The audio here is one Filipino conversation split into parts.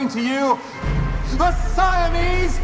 To you, the Siamese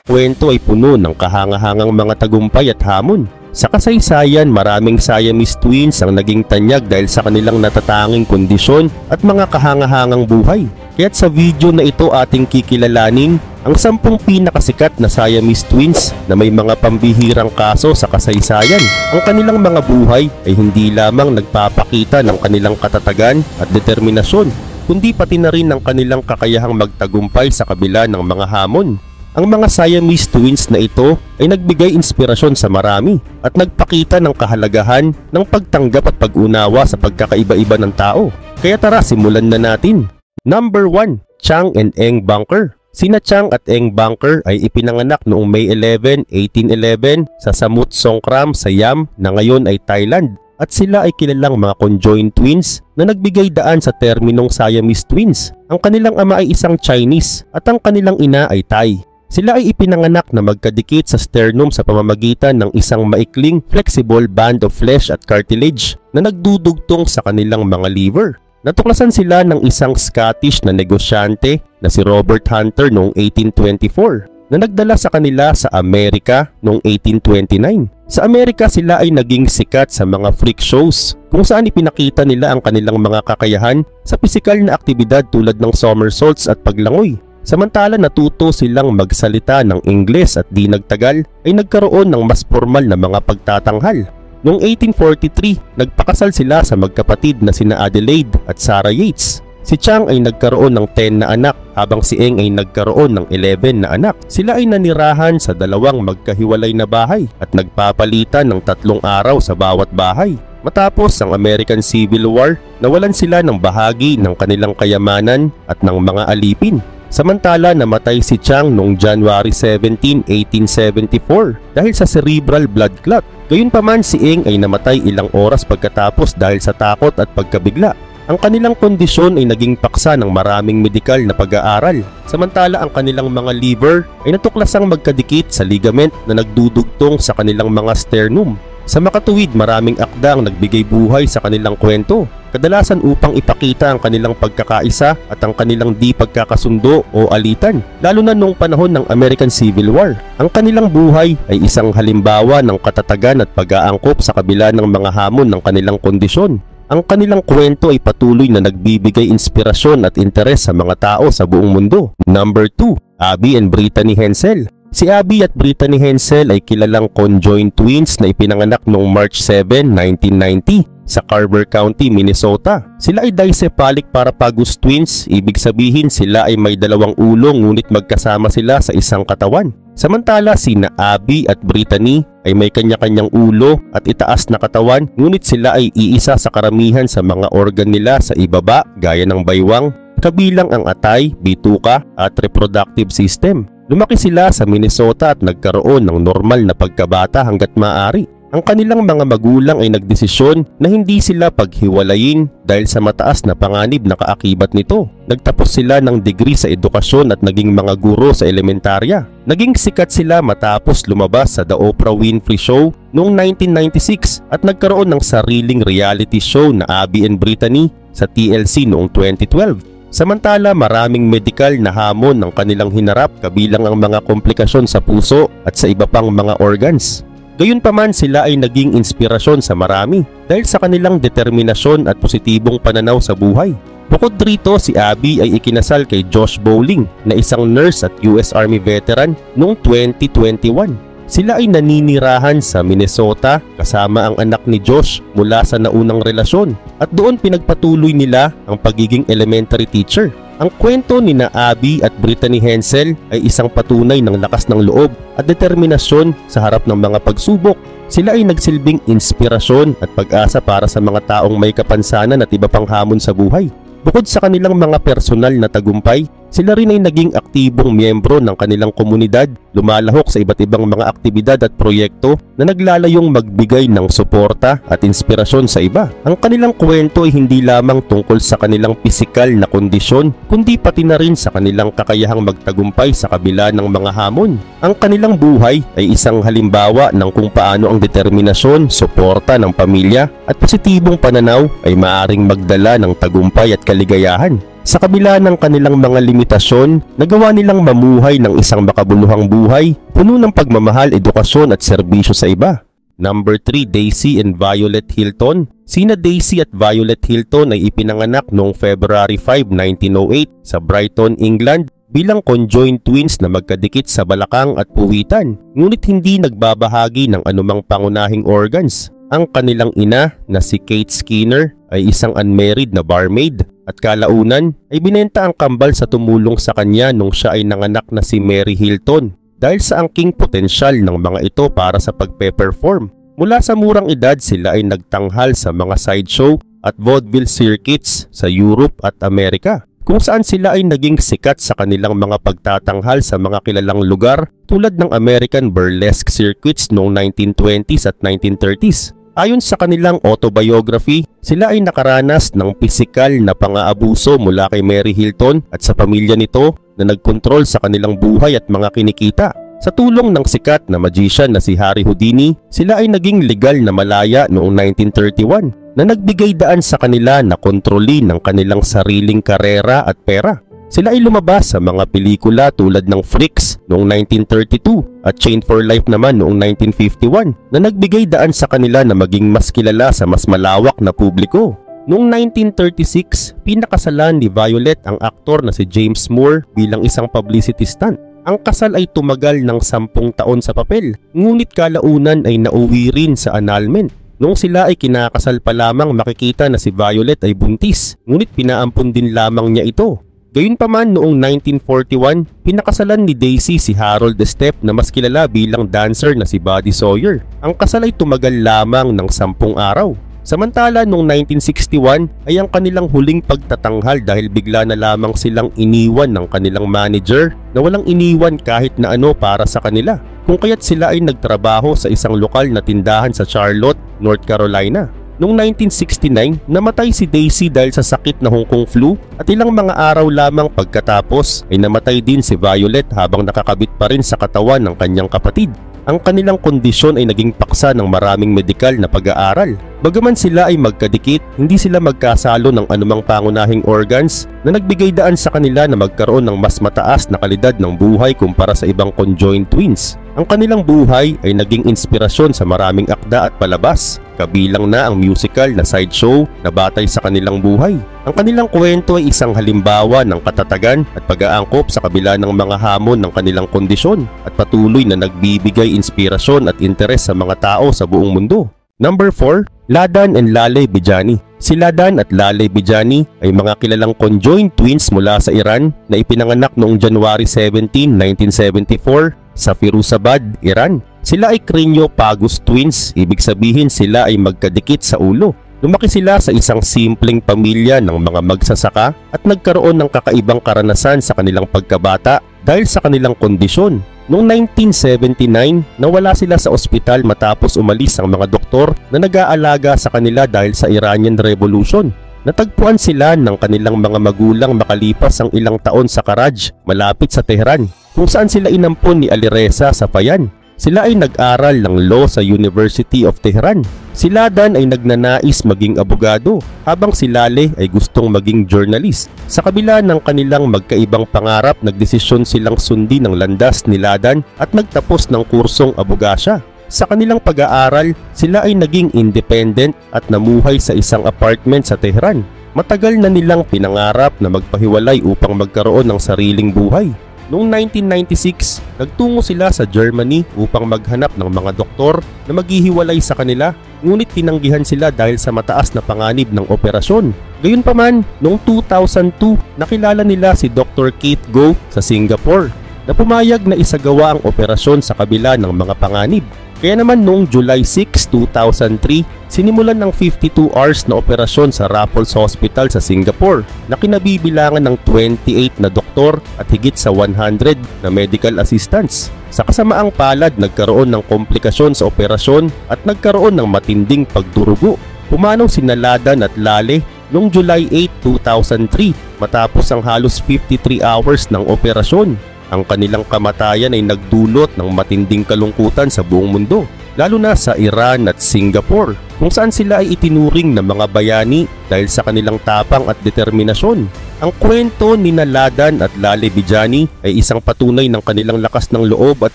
Kwento ay puno ng kahangahangang mga tagumpay at hamon. Sa kasaysayan, maraming Siamese twins ang naging tanyag dahil sa kanilang natatanging kondisyon at mga kahangahangang buhay. Kaya't sa video na ito ating kikilalanin ang 10 pinakasikat na Siamese twins na may mga pambihirang kaso sa kasaysayan. Ang kanilang mga buhay ay hindi lamang nagpapakita ng kanilang katatagan at determinasyon, kundi pati na rin ng kanilang kakayahang magtagumpay sa kabila ng mga hamon. Ang mga Siamese twins na ito ay nagbigay inspirasyon sa marami at nagpakita ng kahalagahan ng pagtanggap at pag-unawa sa pagkakaiba-iba ng tao. Kaya tara, simulan na natin. Number 1. Chang and Eng Bunker. Sina Chang at Eng Bunker ay ipinanganak noong May 11, 1811 sa Samut Songkhram, Siam na ngayon ay Thailand. At sila ay kilalang mga conjoined twins na nagbigay daan sa terminong Siamese twins. Ang kanilang ama ay isang Chinese at ang kanilang ina ay Thai. Sila ay ipinanganak na magkadikit sa sternum sa pamamagitan ng isang maikling flexible band of flesh at cartilage na nagdudugtong sa kanilang mga liver. Natuklasan sila ng isang Scottish na negosyante na si Robert Hunter noong 1824 na nagdala sa kanila sa Amerika noong 1829. Sa Amerika sila ay naging sikat sa mga freak shows kung saan ipinakita nila ang kanilang mga kakayahan sa pisikal na aktibidad tulad ng somersaults at paglangoy. Samantala natuto silang magsalita ng Ingles at di nagtagal ay nagkaroon ng mas formal na mga pagtatanghal. Noong 1843, nagpakasal sila sa magkapatid na sina Adelaide at Sarah Yates. Si Chang ay nagkaroon ng 10 na anak habang si Eng ay nagkaroon ng 11 na anak. Sila ay nanirahan sa dalawang magkahiwalay na bahay at nagpapalitan ng 3 araw sa bawat bahay. Matapos ang American Civil War, nawalan sila ng bahagi ng kanilang kayamanan at ng mga alipin. Samantala namatay si Chang noong January 17, 1874 dahil sa cerebral blood clot. Gayunpaman si Eng ay namatay ilang oras pagkatapos dahil sa takot at pagkabigla. Ang kanilang kondisyon ay naging paksa ng maraming medikal na pag-aaral. Samantala ang kanilang mga liver ay natuklasang magkadikit sa ligament na nagdudugtong sa kanilang mga sternum. Sa makatuwid, maraming akda ang nagbigay buhay sa kanilang kwento, kadalasan upang ipakita ang kanilang pagkakaisa at ang kanilang di pagkakasundo o alitan, lalo na noong panahon ng American Civil War. Ang kanilang buhay ay isang halimbawa ng katatagan at pag-aangkop sa kabila ng mga hamon ng kanilang kondisyon. Ang kanilang kwento ay patuloy na nagbibigay inspirasyon at interes sa mga tao sa buong mundo. Number 2. Abby and Brittany Hensel. Si Abby at Brittany Hensel ay kilalang conjoined twins na ipinanganak noong March 7, 1990 sa Carver County, Minnesota. Sila ay dicephalic parapagus twins, ibig sabihin sila ay may 2 ulo ngunit magkasama sila sa isang katawan. Samantala sina Abby at Brittany ay may kanya-kanyang ulo at itaas na katawan ngunit sila ay iisa sa karamihan sa mga organ nila sa ibaba gaya ng baywang, kabilang ang atay, bituka at reproductive system. Lumaki sila sa Minnesota at nagkaroon ng normal na pagkabata hanggat maaari. Ang kanilang mga magulang ay nagdesisyon na hindi sila paghiwalayin dahil sa mataas na panganib na kaakibat nito. Nagtapos sila ng degree sa edukasyon at naging mga guro sa elementarya. Naging sikat sila matapos lumabas sa The Oprah Winfrey Show noong 1996 at nagkaroon ng sariling reality show na Abby and Brittany sa TLC noong 2012. Samantala maraming medikal na hamon ng kanilang hinarap kabilang ang mga komplikasyon sa puso at sa iba pang mga organs. Gayunpaman sila ay naging inspirasyon sa marami dahil sa kanilang determinasyon at positibong pananaw sa buhay. Bukod rito, si Abby ay ikinasal kay Josh Bowling na isang nurse at US Army veteran noong 2021. Sila ay naninirahan sa Minnesota kasama ang anak ni Josh mula sa naunang relasyon at doon pinagpatuloy nila ang pagiging elementary teacher. Ang kwento ni na Abby at Brittany Hensel ay isang patunay ng lakas ng loob at determinasyon sa harap ng mga pagsubok. Sila ay nagsilbing inspirasyon at pag-asa para sa mga taong may kapansanan at iba pang hamon sa buhay. Bukod sa kanilang mga personal na tagumpay, Sila rin ay naging aktibong miyembro ng kanilang komunidad, lumalahok sa iba't ibang mga aktibidad at proyekto na naglalayong magbigay ng suporta at inspirasyon sa iba. Ang kanilang kwento ay hindi lamang tungkol sa kanilang pisikal na kondisyon, kundi pati na rin sa kanilang kakayahang magtagumpay sa kabila ng mga hamon. Ang kanilang buhay ay isang halimbawa ng kung paano ang determinasyon, suporta ng pamilya at positibong pananaw ay maaaring magdala ng tagumpay at kaligayahan. Sa kabila ng kanilang mga limitasyon, nagawa nilang mamuhay ng isang makabuluhang buhay, puno ng pagmamahal, edukasyon at serbisyo sa iba. Number 3, Daisy and Violet Hilton. Sina Daisy at Violet Hilton ay ipinanganak noong February 5, 1908 sa Brighton, England bilang conjoined twins na magkadikit sa balakang at puwitan, ngunit hindi nagbabahagi ng anumang pangunahing organs. Ang kanilang ina na si Kate Skinner ay isang unmarried na barmaid at kalaunan ay binenta ang kambal sa tumulong sa kanya nung siya ay nanganak na si Mary Hilton dahil sa angking potensyal ng mga ito para sa pagpe-perform. Mula sa murang edad sila ay nagtanghal sa mga sideshow at vaudeville circuits sa Europe at Amerika, kung saan sila ay naging sikat sa kanilang mga pagtatanghal sa mga kilalang lugar tulad ng American burlesque circuits noong 1920s at 1930s. Ayon sa kanilang autobiography, sila ay nakaranas ng pisikal na pang-aabuso mula kay Mary Hilton at sa pamilya nito na nagkontrol sa kanilang buhay at mga kinikita. Sa tulong ng sikat na magician na si Harry Houdini, sila ay naging legal na malaya noong 1931 na nagbigay daan sa kanila na kontrolin ng kanilang sariling karera at pera. Sila ay lumabas sa mga pelikula tulad ng Freaks noong 1932 at Chained for Life naman noong 1951 na nagbigay daan sa kanila na maging mas kilala sa mas malawak na publiko. Noong 1936, pinakasalan ni Violet ang aktor na si James Moore bilang isang publicity stunt. Ang kasal ay tumagal ng 10 taon sa papel, ngunit kalaunan ay nauwi rin sa annulment. Noong sila ay kinakasal pa lamang, makikita na si Violet ay buntis, ngunit pinaampun din lamang niya ito. Gayunpaman noong 1941, pinakasalan ni Daisy si Harold Estep na mas kilala bilang dancer na si Buddy Sawyer. Ang kasal ay tumagal lamang ng 10 araw. Samantala noong 1961 ay ang kanilang huling pagtatanghal dahil bigla na lamang silang iniwan ng kanilang manager na walang iniwan kahit na ano para sa kanila, kung kaya't sila ay nagtrabaho sa isang lokal na tindahan sa Charlotte, North Carolina. Noong 1969, namatay si Daisy dahil sa sakit na Hong Kong flu at ilang mga araw lamang pagkatapos ay namatay din si Violet habang nakakabit pa rin sa katawan ng kanyang kapatid. Ang kanilang kondisyon ay naging paksa ng maraming medikal na pag-aaral. Bagaman sila ay magkadikit, hindi sila magkasalo ng anumang pangunahing organs na nagbigay daan sa kanila na magkaroon ng mas mataas na kalidad ng buhay kumpara sa ibang conjoined twins. Ang kanilang buhay ay naging inspirasyon sa maraming akda at palabas, kabilang na ang musical na sideshow na batay sa kanilang buhay. Ang kanilang kwento ay isang halimbawa ng katatagan at pag-aangkop sa kabila ng mga hamon ng kanilang kondisyon at patuloy na nagbibigay inspirasyon at interes sa mga tao sa buong mundo. Number 4, Ladan and Laleh Bijani. Si Ladan at Laleh Bijani ay mga kilalang conjoined twins mula sa Iran na ipinanganak noong January 17, 1974 sa Firuzabad, Iran. Sila ay Cranio-Pagus twins, ibig sabihin sila ay magkadikit sa ulo. Lumaki sila sa isang simpleng pamilya ng mga magsasaka at nagkaroon ng kakaibang karanasan sa kanilang pagkabata dahil sa kanilang kondisyon. Noong 1979, nawala sila sa ospital matapos umalis ang mga doktor na nag-aalaga sa kanila dahil sa Iranian Revolution. Natagpuan sila ng kanilang mga magulang makalipas ang ilang taon sa Karaj, malapit sa Tehran, kung saan sila inampon ni Ali Reza Safayan. Sila ay nag-aral ng law sa University of Tehran. Si Ladan ay nagnanais maging abogado, habang si Laleh ay gustong maging journalist. Sa kabila ng kanilang magkaibang pangarap, nagdesisyon silang sundin ang landas ni Ladan at nagtapos ng kursong abogasya. Sa kanilang pag-aaral, sila ay naging independent at namuhay sa isang apartment sa Tehran. Matagal na nilang pinangarap na magpahiwalay upang magkaroon ng sariling buhay. Noong 1996, nagtungo sila sa Germany upang maghanap ng mga doktor na maghihiwalay sa kanila, ngunit tinanggihan sila dahil sa mataas na panganib ng operasyon. Gayunpaman, noong 2002, nakilala nila si Dr. Kate Goh sa Singapore. na pumayag na isagawa ang operasyon sa kabila ng mga panganib. Kaya naman noong July 6, 2003, sinimulan ng 52 hours na operasyon sa Raffles Hospital sa Singapore na kinabibilangan ng 28 na doktor at higit sa 100 na medical assistants. Sa kasamaang palad, nagkaroon ng komplikasyon sa operasyon at nagkaroon ng matinding pagdurugo. Pumanaw sina Ladan at Lale noong July 8, 2003 matapos ang halos 53 hours ng operasyon. Ang kanilang kamatayan ay nagdulot ng matinding kalungkutan sa buong mundo, lalo na sa Iran at Singapore, kung saan sila ay itinuring na mga bayani dahil sa kanilang tapang at determinasyon. Ang kwento ni Ladan at Lale Bijani ay isang patunay ng kanilang lakas ng loob at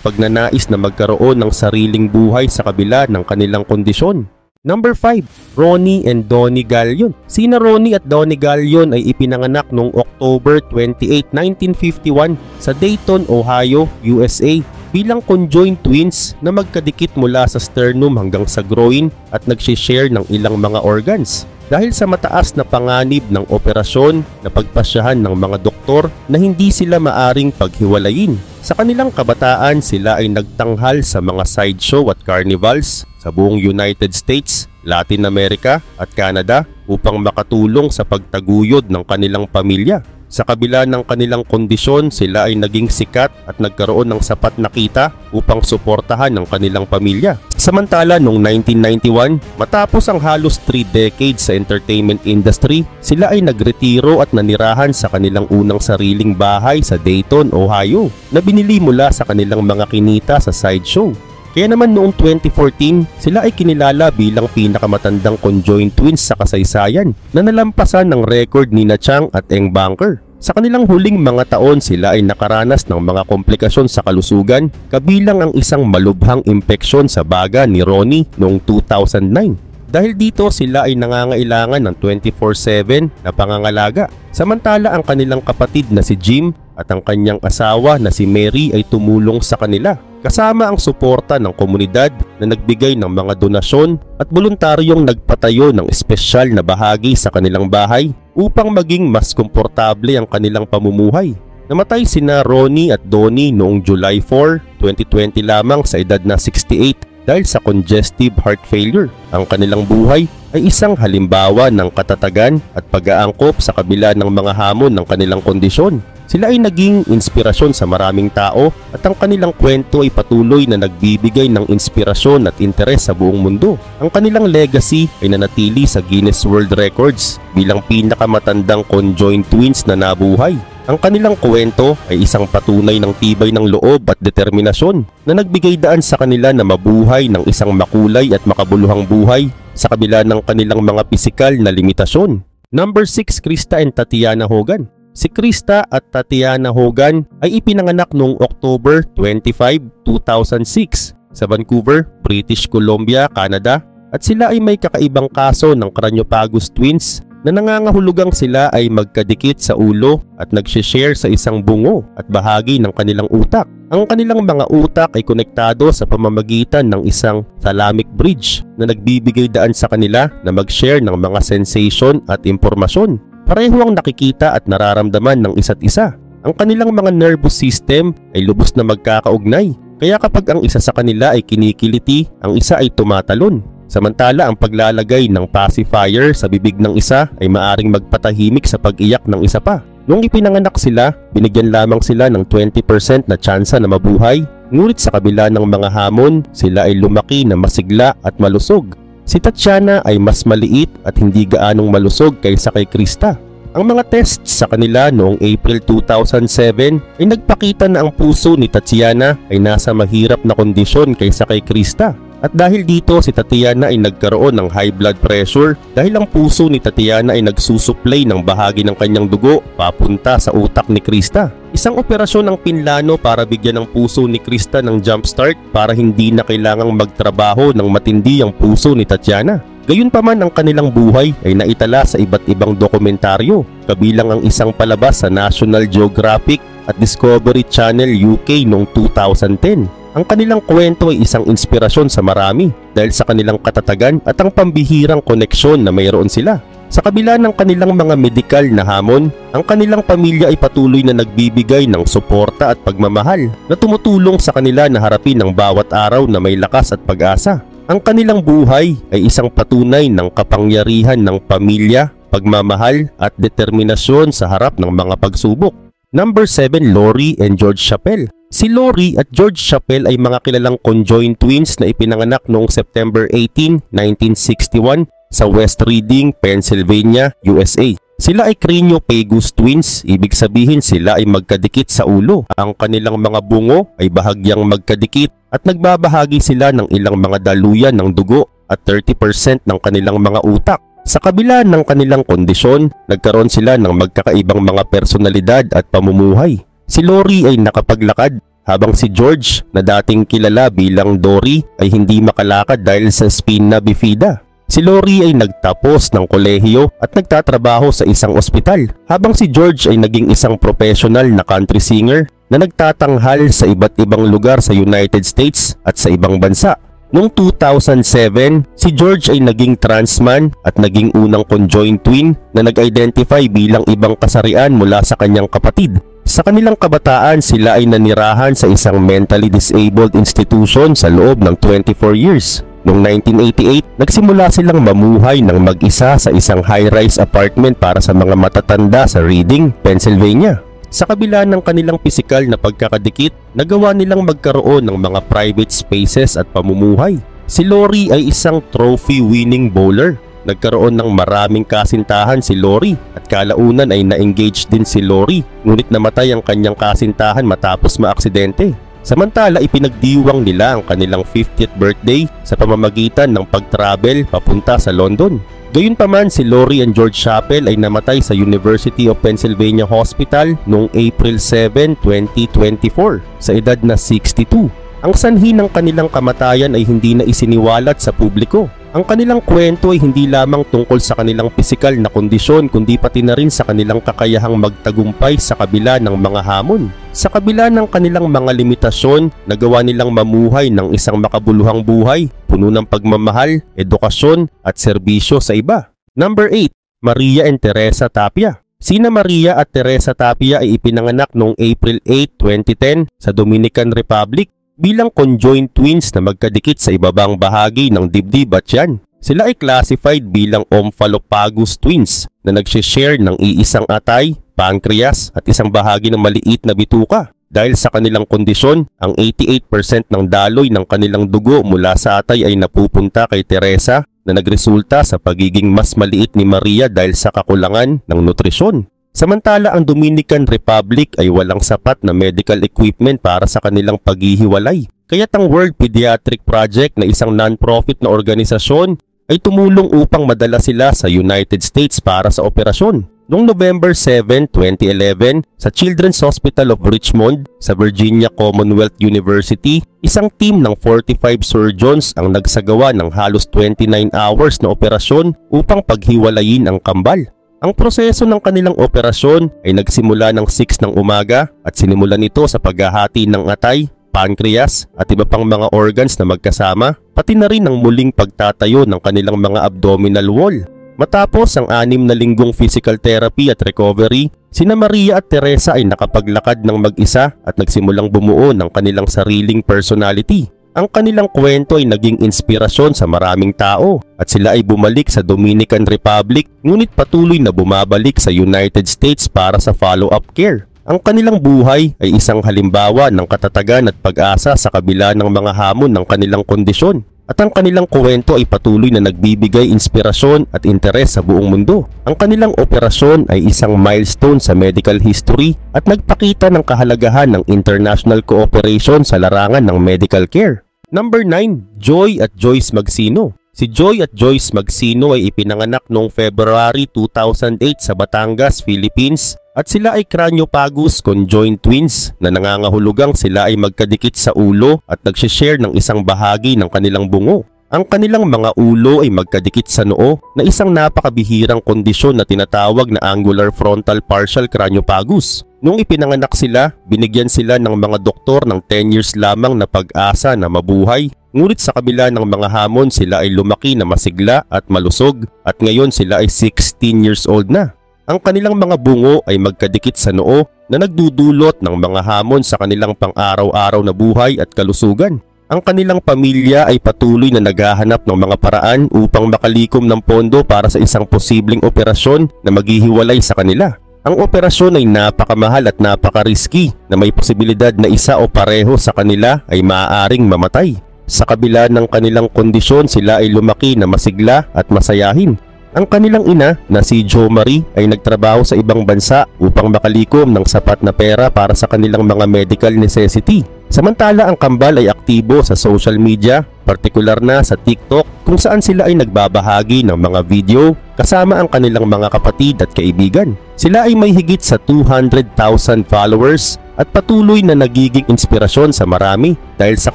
pagnanais na magkaroon ng sariling buhay sa kabila ng kanilang kondisyon. Number 5. Ronnie and Donnie Galyon. Sina Ronnie at Donnie Galyon ay ipinanganak noong October 28, 1951 sa Dayton, Ohio, USA bilang conjoined twins na magkadikit mula sa sternum hanggang sa groin at nagsishare ng ilang mga organs. Dahil sa mataas na panganib ng operasyon, napagpasyahan ng mga doktor na hindi sila maaring paghiwalayin. Sa kanilang kabataan, sila ay nagtanghal sa mga sideshow at carnivals sa buong United States, Latin America at Canada upang makatulong sa pagtaguyod ng kanilang pamilya. Sa kabila ng kanilang kondisyon, sila ay naging sikat at nagkaroon ng sapat na kita upang suportahan ang kanilang pamilya. Samantala, noong 1991, matapos ang halos 3 decades sa entertainment industry, sila ay nagretiro at nanirahan sa kanilang unang sariling bahay sa Dayton, Ohio, na binili mula sa kanilang mga kinita sa sideshow. Kaya naman noong 2014, sila ay kinilala bilang pinakamatandang conjoined twins sa kasaysayan na nalampasan ng record ni Chang at Eng Bunker. Sa kanilang huling mga taon, sila ay nakaranas ng mga komplikasyon sa kalusugan, kabilang ang isang malubhang impeksyon sa baga ni Ronnie noong 2009. Dahil dito, sila ay nangangailangan ng 24/7 na pangangalaga. Samantala, ang kanilang kapatid na si Jim at ang kanyang asawa na si Mary ay tumulong sa kanila, kasama ang suporta ng komunidad na nagbigay ng mga donasyon at voluntaryong nagpatayo ng espesyal na bahagi sa kanilang bahay upang maging mas komportable ang kanilang pamumuhay. Namatay sina Ronnie at Donnie noong July 4, 2020 lamang sa edad na 68 dahil sa congestive heart failure. Ang kanilang buhay ay isang halimbawa ng katatagan at pag-aangkop sa kabila ng mga hamon ng kanilang kondisyon. Sila ay naging inspirasyon sa maraming tao at ang kanilang kwento ay patuloy na nagbibigay ng inspirasyon at interes sa buong mundo. Ang kanilang legacy ay nanatili sa Guinness World Records bilang pinakamatandang conjoined twins na nabuhay. Ang kanilang kwento ay isang patunay ng tibay ng loob at determinasyon na nagbigay daan sa kanila na mabuhay ng isang makulay at makabuluhang buhay sa kabila ng kanilang mga pisikal na limitasyon. Number 6. Krista and Tatiana Hogan. Si Krista at Tatiana Hogan ay ipinanganak noong October 25, 2006 sa Vancouver, British Columbia, Canada, at sila ay may kakaibang kaso ng craniopagus twins na nangangahulugang sila ay magkadikit sa ulo at nagsishare sa isang bungo at bahagi ng kanilang utak. Ang kanilang mga utak ay konektado sa pamamagitan ng isang thalamic bridge na nagbibigay daan sa kanila na mag-share ng mga sensation at impormasyon. Pareho ang nakikita at nararamdaman ng isa't isa. Ang kanilang mga nervous system ay lubos na magkakaugnay, kaya kapag ang isa sa kanila ay kinikiliti, ang isa ay tumatalon. Samantala, ang paglalagay ng pacifier sa bibig ng isa ay maaring magpatahimik sa pag-iyak ng isa pa. Noong ipinanganak sila, binigyan lamang sila ng 20% na tsansa na mabuhay, ngunit sa kabila ng mga hamon, sila ay lumaki na masigla at malusog. Si Tatiana ay mas maliit at hindi gaanong malusog kaysa kay Krista. Ang mga tests sa kanila noong April 2007 ay nagpakita na ang puso ni Tatiana ay nasa mahirap na kondisyon kaysa kay Krista. At dahil dito, si Tatiana ay nagkaroon ng high blood pressure dahil ang puso ni Tatiana ay nagsusupply ng bahagi ng kanyang dugo papunta sa utak ni Krista. Isang operasyon ang pinlano para bigyan ng puso ni Krista ng jumpstart para hindi na kailangang magtrabaho ng matindi ang puso ni Tatiana. Gayunpaman, ang kanilang buhay ay naitala sa iba't ibang dokumentaryo, kabilang ang isang palabas sa National Geographic at Discovery Channel UK noong 2010. Ang kanilang kwento ay isang inspirasyon sa marami dahil sa kanilang katatagan at ang pambihirang koneksyon na mayroon sila. Sa kabila ng kanilang mga medikal na hamon, ang kanilang pamilya ay patuloy na nagbibigay ng suporta at pagmamahal na tumutulong sa kanila na harapin ang bawat araw na may lakas at pag-asa. Ang kanilang buhay ay isang patunay ng kapangyarihan ng pamilya, pagmamahal at determinasyon sa harap ng mga pagsubok. Number 7, Lori and George Chappelle. Si Lori at George Chappelle ay mga kilalang conjoined twins na ipinanganak noong September 18, 1961 sa West Reading, Pennsylvania, USA. Sila ay craniopagus twins, ibig sabihin sila ay magkadikit sa ulo. Ang kanilang mga bungo ay bahagyang magkadikit at nagbabahagi sila ng ilang mga daluyan ng dugo at 30% ng kanilang mga utak. Sa kabila ng kanilang kondisyon, nagkaroon sila ng magkakaibang mga personalidad at pamumuhay. Si Lori ay nakapaglakad, habang si George na dating kilala bilang Dory ay hindi makalakad dahil sa spina bifida. Si Lori ay nagtapos ng kolehiyo at nagtatrabaho sa isang ospital, habang si George ay naging isang professional na country singer na nagtatanghal sa iba't ibang lugar sa United States at sa ibang bansa. Noong 2007, si George ay naging trans man at naging unang conjoined twin na nag-identify bilang ibang kasarian mula sa kanyang kapatid. Sa kanilang kabataan, sila ay nanirahan sa isang mentally disabled institution sa loob ng 24 years. Noong 1988, nagsimula silang mamuhay ng mag-isa sa isang high-rise apartment para sa mga matatanda sa Reading, Pennsylvania. Sa kabila ng kanilang pisikal na pagkakadikit, nagawa nilang magkaroon ng mga private spaces at pamumuhay. Si Lori ay isang trophy-winning bowler. Nagkaroon ng maraming kasintahan si Lori at kalaunan ay na-engage din si Lori, ngunit namatay ang kanyang kasintahan matapos maaksidente. Samantala, ipinagdiwang nila ang kanilang 50th birthday sa pamamagitan ng pag-travel papunta sa London. Gayunpaman, si Lori and George Chappelle ay namatay sa University of Pennsylvania Hospital noong April 7, 2024 sa edad na 62. Ang sanhi ng kanilang kamatayan ay hindi na isiniwalat sa publiko. Ang kanilang kwento ay hindi lamang tungkol sa kanilang pisikal na kondisyon kundi pati na rin sa kanilang kakayahang magtagumpay sa kabila ng mga hamon. Sa kabila ng kanilang mga limitasyon, nagawa nilang mamuhay ng isang makabuluhang buhay, puno ng pagmamahal, edukasyon at serbisyo sa iba. Number 8, Maria and Teresa Tapia. Sina Maria at Teresa Tapia ay ipinanganak noong April 8, 2010 sa Dominican Republic bilang conjoined twins na magkadikit sa ibabang bahagi ng dibdib at tiyan. Sila ay classified bilang omphalophagus twins na nagsishare ng iisang atay, pancreas at isang bahagi ng maliit na bituka. Dahil sa kanilang kondisyon, ang 88% ng daloy ng kanilang dugo mula sa atay ay napupunta kay Teresa na nagresulta sa pagiging mas maliit ni Maria dahil sa kakulangan ng nutrisyon. Samantala, ang Dominican Republic ay walang sapat na medical equipment para sa kanilang paghihiwalay. Kaya't ang World Pediatric Project na isang non-profit na organisasyon ay tumulong upang madala sila sa United States para sa operasyon. Noong November 7, 2011, sa Children's Hospital of Richmond sa Virginia Commonwealth University, isang team ng 45 surgeons ang nagsagawa ng halos 29 hours na operasyon upang paghiwalayin ang kambal. Ang proseso ng kanilang operasyon ay nagsimula ng 6 ng umaga at sinimulan ito sa paghahati ng atay, pancreas at iba pang mga organs na magkasama, pati na rin ang muling pagtatayo ng kanilang mga abdominal wall. Matapos ang 6 na linggong physical therapy at recovery, sina Maria at Teresa ay nakapaglakad ng mag-isa at nagsimulang bumuo ng kanilang sariling personality. Ang kanilang kwento ay naging inspirasyon sa maraming tao at sila ay bumalik sa Dominican Republic ngunit patuloy na bumabalik sa United States para sa follow-up care. Ang kanilang buhay ay isang halimbawa ng katatagan at pag-asa sa kabila ng mga hamon ng kanilang kondisyon. At ang kanilang kwento ay patuloy na nagbibigay inspirasyon at interes sa buong mundo. Ang kanilang operasyon ay isang milestone sa medical history at nagpakita ng kahalagahan ng international cooperation sa larangan ng medical care. Number 9, Joy at Joyce Magsino. Si Joy at Joyce Magsino ay ipinanganak noong February 2008 sa Batangas, Philippines at sila ay craniopagus conjoined twins na nangangahulugang sila ay magkadikit sa ulo at nagsishare ng isang bahagi ng kanilang bungo. Ang kanilang mga ulo ay magkadikit sa noo na isang napakabihirang kondisyon na tinatawag na angular frontal partial craniopagus. Nung ipinanganak sila, binigyan sila ng mga doktor ng 10 years lamang na pag-asa na mabuhay. Ngunit sa kabila ng mga hamon, sila ay lumaki na masigla at malusog at ngayon sila ay 16 years old na. Ang kanilang mga bungo ay magkadikit sa noo na nagdudulot ng mga hamon sa kanilang pang-araw-araw na buhay at kalusugan. Ang kanilang pamilya ay patuloy na naghahanap ng mga paraan upang makalikom ng pondo para sa isang posibleng operasyon na maghihiwalay sa kanila. Ang operasyon ay napakamahal at napaka-risky na may posibilidad na isa o pareho sa kanila ay maaaring mamatay. Sa kabila ng kanilang kondisyon, sila ay lumaki na masigla at masayahin. Ang kanilang ina na si Jo Marie ay nagtrabaho sa ibang bansa upang makalikom ng sapat na pera para sa kanilang mga medical necessity. Samantala ang kambal ay aktibo sa social media, partikular na sa TikTok kung saan sila ay nagbabahagi ng mga video kasama ang kanilang mga kapatid at kaibigan. Sila ay may higit sa 200,000 followers at patuloy na nagiging inspirasyon sa marami dahil sa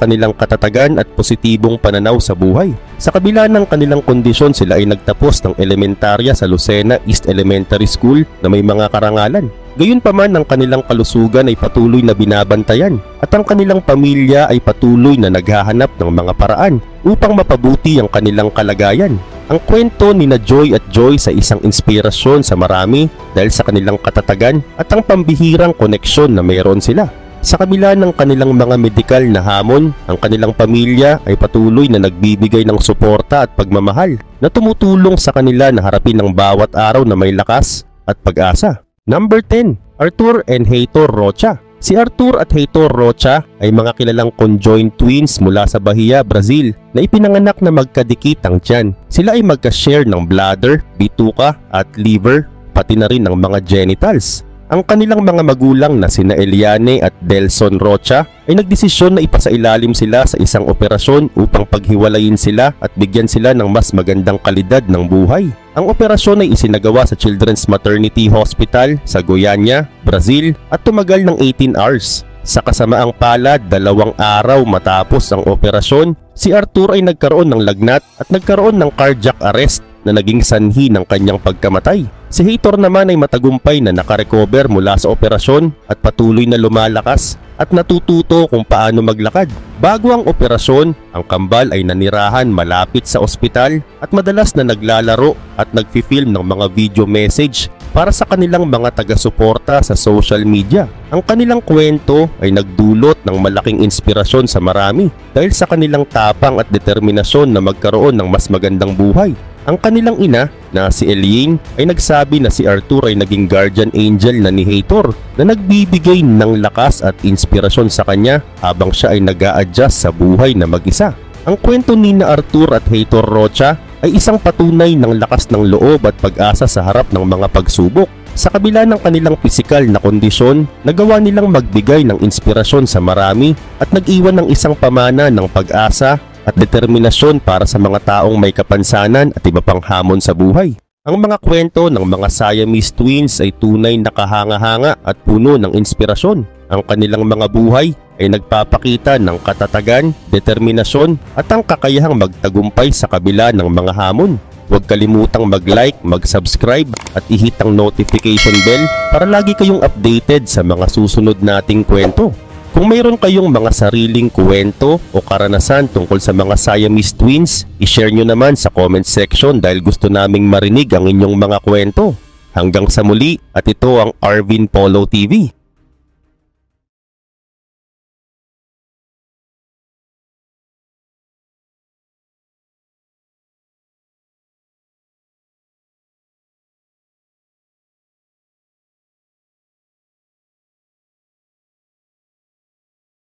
kanilang katatagan at positibong pananaw sa buhay. Sa kabila ng kanilang kondisyon, sila ay nagtapos ng elementarya sa Lucena East Elementary School na may mga karangalan. Gayunpaman ang kanilang kalusugan ay patuloy na binabantayan at ang kanilang pamilya ay patuloy na naghahanap ng mga paraan upang mapabuti ang kanilang kalagayan. Ang kwento ni na Joy at Joy sa isang inspirasyon sa marami dahil sa kanilang katatagan at ang pambihirang koneksyon na mayroon sila. Sa kabila ng kanilang mga medikal na hamon, ang kanilang pamilya ay patuloy na nagbibigay ng suporta at pagmamahal na tumutulong sa kanila na harapin ang bawat araw na may lakas at pag-asa. Number 10. Arthur and Heitor Rocha. Si Arthur at Heitor Rocha ay mga kilalang conjoined twins mula sa Bahia, Brazil na ipinanganak na magkadikit ang tiyan. Sila ay magka-share ng bladder, bituka at liver, pati na rin ng mga genitals. Ang kanilang mga magulang na sina Eliane at Delson Rocha ay nagdesisyon na ipasailalim sila sa isang operasyon upang paghiwalayin sila at bigyan sila ng mas magandang kalidad ng buhay. Ang operasyon ay isinagawa sa Children's Maternity Hospital sa Goiânia, Brazil at tumagal ng 18 hours. Sa kasamaang palad, 2 araw matapos ang operasyon, si Arthur ay nagkaroon ng lagnat at nagkaroon ng cardiac arrest na naging sanhi ng kanyang pagkamatay. Si Heitor naman ay matagumpay na nakarecover mula sa operasyon at patuloy na lumalakas at natututo kung paano maglakad. Bago ang operasyon, ang kambal ay nanirahan malapit sa ospital at madalas na naglalaro at nagfi-film ng mga video message para sa kanilang mga taga-suporta sa social media. Ang kanilang kwento ay nagdulot ng malaking inspirasyon sa marami dahil sa kanilang tapang at determinasyon na magkaroon ng mas magandang buhay. Ang kanilang ina na si Eliane ay nagsabi na si Arthur ay naging guardian angel na ni Heitor na nagbibigay ng lakas at inspirasyon sa kanya habang siya ay nag-a-adjust sa buhay na mag-isa. Ang kwento ni na Arthur at Heitor Rocha ay isang patunay ng lakas ng loob at pag-asa sa harap ng mga pagsubok. Sa kabila ng kanilang pisikal na kondisyon, nagawa nilang magbigay ng inspirasyon sa marami at nag-iwan ng isang pamana ng pag-asa at determinasyon para sa mga taong may kapansanan at iba pang hamon sa buhay. Ang mga kwento ng mga Siamese twins ay tunay na kahanga-hanga at puno ng inspirasyon. Ang kanilang mga buhay ay nagpapakita ng katatagan, determinasyon at ang kakayahang magtagumpay sa kabila ng mga hamon. Huwag kalimutang mag-like, mag-subscribe at i-hit ang notification bell para lagi kayong updated sa mga susunod nating kwento. Kung mayroon kayong mga sariling kwento o karanasan tungkol sa mga Siamese twins, i-share nyo naman sa comment section dahil gusto naming marinig ang inyong mga kwento. Hanggang sa muli, at ito ang Arvin Polo TV.